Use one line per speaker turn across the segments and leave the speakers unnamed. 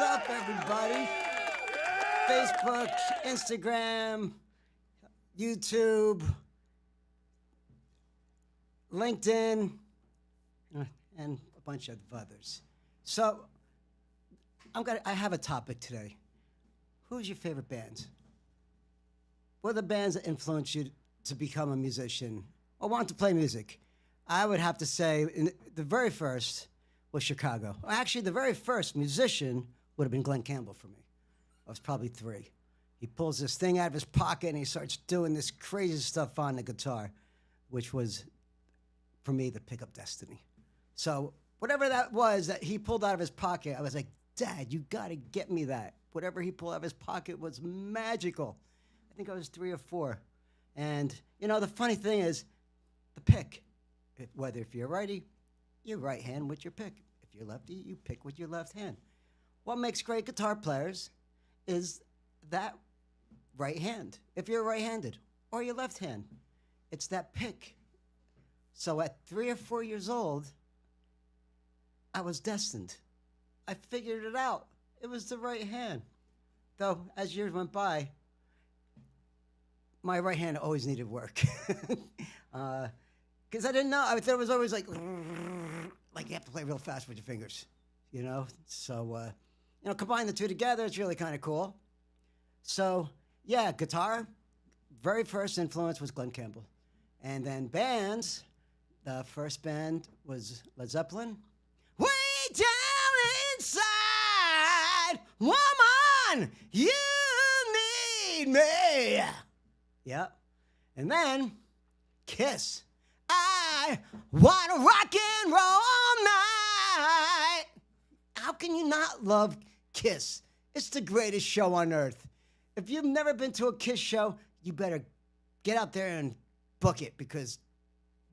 What's up, everybody? Facebook, Instagram, YouTube, LinkedIn, and a bunch of others. So, I have a topic today. Who's your favorite bands? What are the bands that influenced you to become a musician or want to play music? I would have to say the very first was Chicago. Actually, the very first musician would have been Glenn Campbell for me. I was probably 3. He pulls this thing out of his pocket and he starts doing this crazy stuff on the guitar, which was, for me, the Pick Up Destiny. So whatever that was that he pulled out of his pocket, I was like, Dad, you gotta get me that. Whatever he pulled out of his pocket was magical. I think I was 3 or 4. And, you know, the funny thing is, the pick, whether if you're righty, your right hand with your pick. If you're lefty, you pick with your left hand. What makes great guitar players is that right hand. If you're right-handed or your left hand, it's that pick. So at 3 or 4 years old, I was destined. I figured it out. It was the right hand. Though, as years went by, my right hand always needed work. Because I didn't know. I thought it was always like you have to play real fast with your fingers, you know? So, combine the two together, it's really kind of cool. So, yeah, guitar, very first influence was Glenn Campbell. And then bands, the first band was Led Zeppelin. Way down inside, woman, you need me. Yeah. And then Kiss. I want to rock and roll all night. How can you not love Kiss? It's the greatest show on earth. If you've never been to a Kiss show, you better get out there and book it because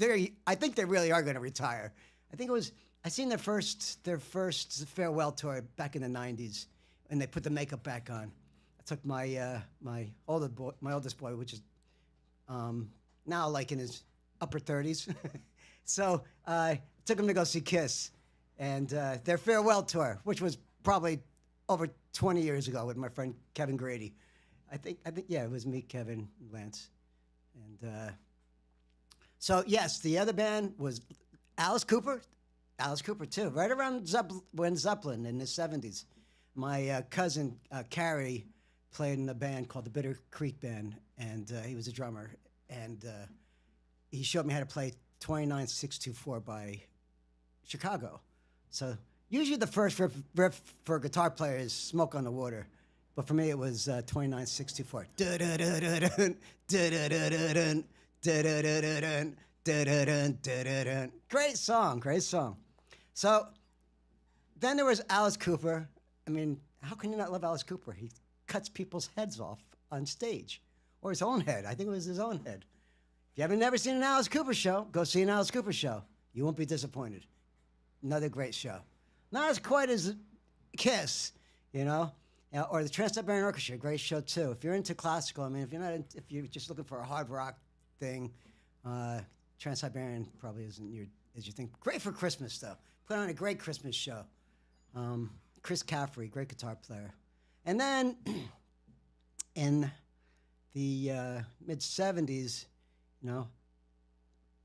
I think they really are going to retire. I seen their first farewell tour back in the 90s, and they put the makeup back on. I took my oldest boy, which is now like in his upper 30s. So I took him to go see Kiss, and their farewell tour, which was probably over 20 years ago with my friend Kevin Grady. I think it was me, Kevin, Lance, and so yes, the other band was Alice Cooper too. Right around when Zeppelin in the 70s, my cousin Carrie played in a band called the Bitter Creek Band, and he was a drummer, and he showed me how to play 29624 by Chicago. So usually the first riff for a guitar player is Smoke on the Water. But for me, it was 29624. Great song. So then there was Alice Cooper. I mean, how can you not love Alice Cooper? He cuts people's heads off on stage, or his own head. I think it was his own head. If you haven't never seen an Alice Cooper show, go see an Alice Cooper show. You won't be disappointed. Another great show. Not as quite as Kiss, or the Trans-Siberian Orchestra, great show too. If you're into classical, I mean, if you're just looking for a hard rock thing, Trans-Siberian probably isn't as you think. Great for Christmas though. Put on a great Christmas show. Chris Caffrey, great guitar player. And then in the mid 70s,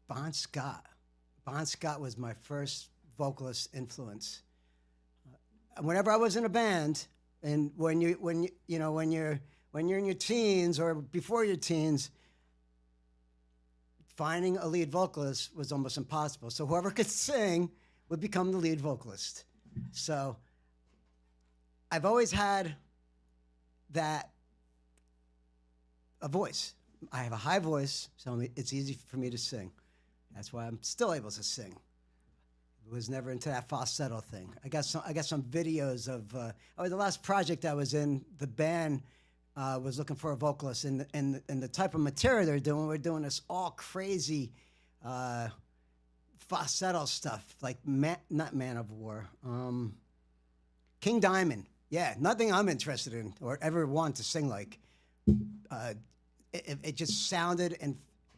Bon Scott. Bon Scott was my first vocalist influence. Whenever I was in a band, and when you're in your teens or before your teens, finding a lead vocalist was almost impossible. So whoever could sing would become the lead vocalist. So I've always had a voice. I have a high voice, so it's easy for me to sing. That's why I'm still able to sing. I was never into that falsetto thing. I got some videos of the last project I was in. The band was looking for a vocalist, and the type of material they're doing. We're doing this all crazy falsetto stuff, like not Man of War, King Diamond. Yeah, nothing I'm interested in or ever want to sing like. It just sounded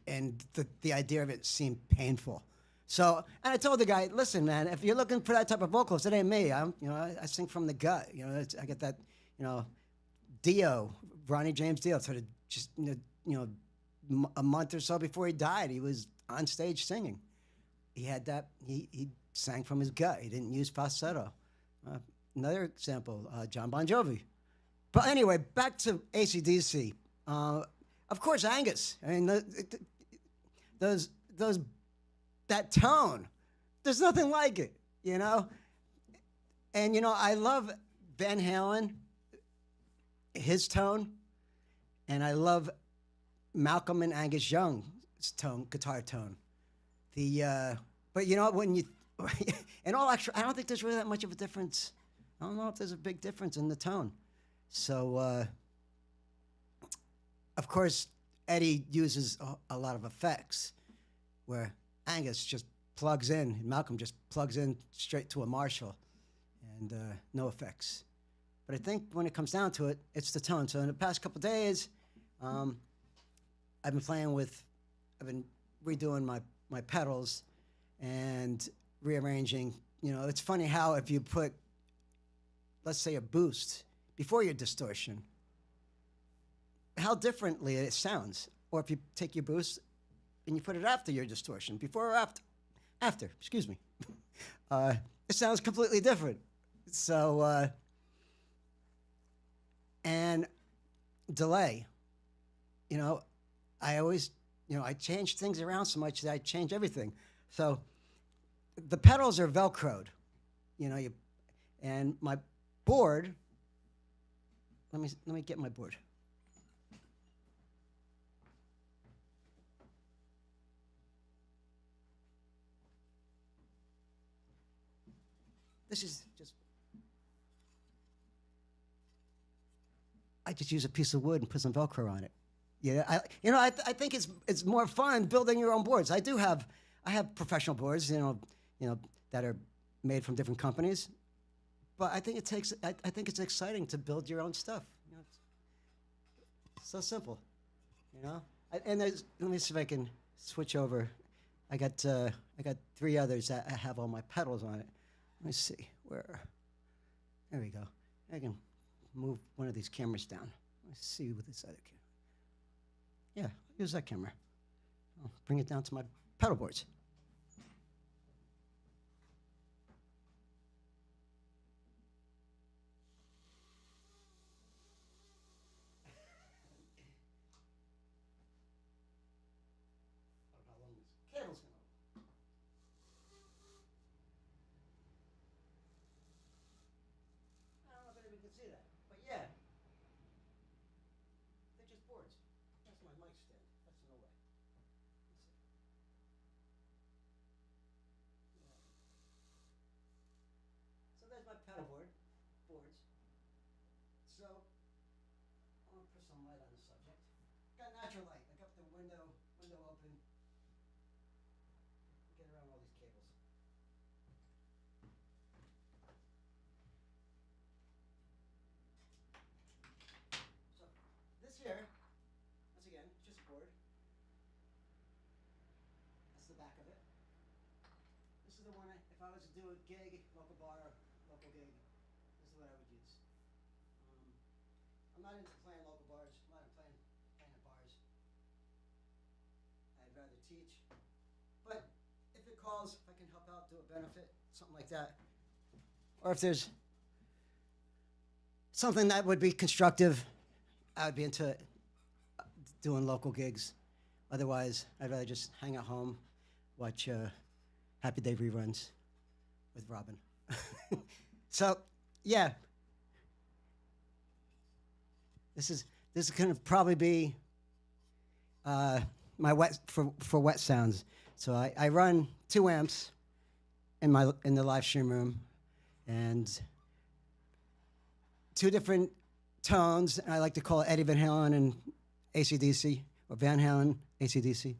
and the idea of it seemed painful. So, and I told the guy, listen, man, if you're looking for that type of vocalist, it ain't me. I sing from the gut. I get that, you know, Dio, Ronnie James Dio, sort of just, a month or so before he died, he was on stage singing. He had that, he sang from his gut. He didn't use falsetto. Another example, John Bon Jovi. But anyway, back to AC/DC. Of course, Angus. I mean, those that tone. There's nothing like it, you know. And I love Van Halen, his tone, and I love Malcolm and Angus Young's tone, guitar tone. But when you, in all actual, I don't think there's really that much of a difference. I don't know if there's a big difference in the tone. So, of course, Eddie uses a lot of effects, where Angus just plugs in, and Malcolm just plugs in straight to a Marshall, and no effects. But I think when it comes down to it, it's the tone. So in the past couple days, I've been redoing my pedals and rearranging. It's funny how if you put, let's say, a boost before your distortion, how differently it sounds. Or if you take your boost and you put it after your distortion, before or after, excuse me, it sounds completely different. So, and delay, I always, I change things around so much that I change everything. So the pedals are Velcroed, and my board, let me get my board. This is just, I just use a piece of wood and put some Velcro on it. Yeah, I think it's more fun building your own boards. I have professional boards, that are made from different companies, but I think it's exciting to build your own stuff. It's so simple, And let me see if I can switch over. I got 3 others that have all my pedals on it. Let me see where. There we go. I can move one of these cameras down. Let's see with this other camera. Yeah, use that camera. I'll bring it down to my pedal boards. Cable's gonna. I don't know if anybody can see that, but yeah, they're just boards. That's my mic stand. That's in the way. Let's see. Yeah. So there's my pedal boards. So I want to put some light on the subject. Got natural light. I got the window open. Get around all these cables. So this here, once again, just a board. That's the back of it. This is the one if I was to do a gig, local bar, local gig, this is what I would use. I'm not into playing local bars. I'm not into playing at bars. I'd rather teach. But if it calls, if I can help out, do a benefit, something like that. Or if there's something that would be constructive, I would be into doing local gigs. Otherwise, I'd rather just hang at home, watch Happy Day reruns with Robin. So, yeah. This is going to probably be my for wet sounds. So I run 2 amps in the live stream room, and 2 different tones. I like to call it Eddie Van Halen and AC/DC, or Van Halen, AC/DC.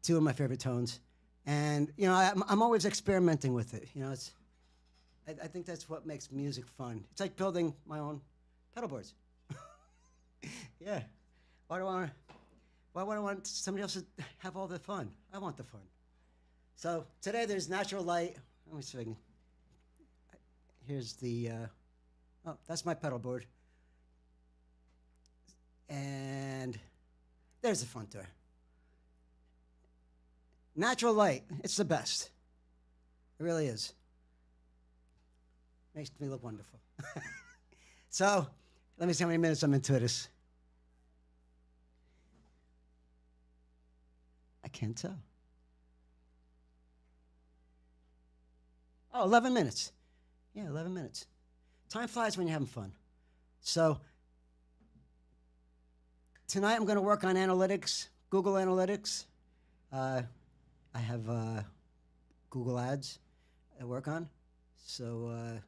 2 of my favorite tones, and I'm always experimenting with it. I think that's what makes music fun. It's like building my own pedal boards. Yeah. Why would I want somebody else to have all the fun? I want the fun. So today there's natural light. Let me see if I can. Here's the. Oh, that's my pedal board. And there's the front door. Natural light. It's the best. It really is. Makes me look wonderful. So, let me see how many minutes I'm into this. I can't tell. Oh, 11 minutes. Yeah, 11 minutes. Time flies when you're having fun. So, tonight I'm going to work on analytics, Google Analytics. I have Google Ads I work on. So,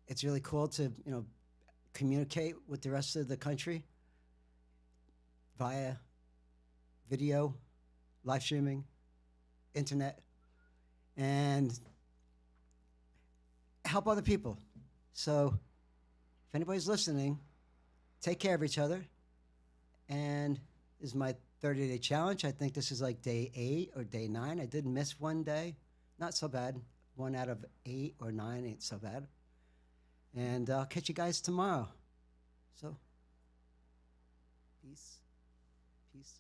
it's really cool to, communicate with the rest of the country via video, live streaming, internet, and help other people. So if anybody's listening, take care of each other. And this is my 30-day challenge. I think this is like day 8 or day 9. I did miss one day. Not so bad. 1 out of 8 or 9 ain't so bad. And I'll catch you guys tomorrow. So, peace. Peace.